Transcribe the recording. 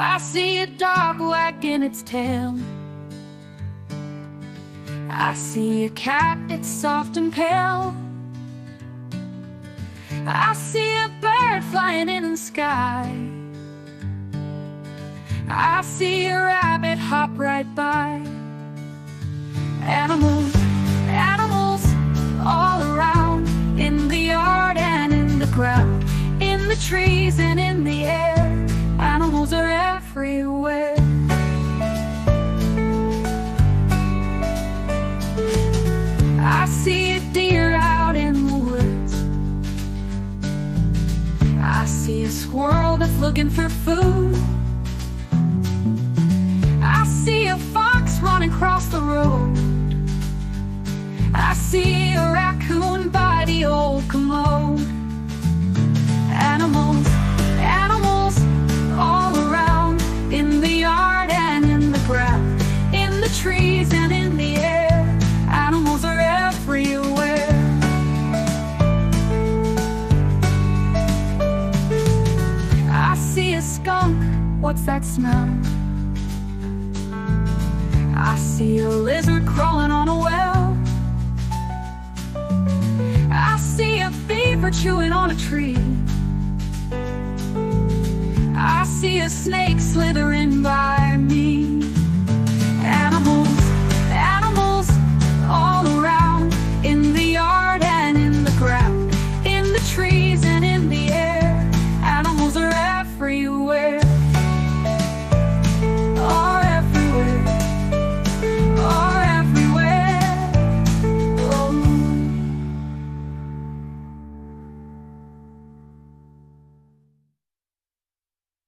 I see a dog wagging its tail. I see a cat, it's soft and pale. I see a bird flying in the sky. I see a rabbit hop right by. Animals, animals all around, in the yard and in the ground, in the trees and in the air. Animals are everywhere. I see a deer out in the woods. I see a squirrel that's looking for food. I see a fox running across the road. I see a raccoon by the old commode. Animals, animals all around, in the yard and in the ground, in the trees and in the air. Animals are everywhere. I see a skunk, what's that smell? I see a lizard crawling on a well. I see a beaver chewing on a tree. I see a snake slithering by me.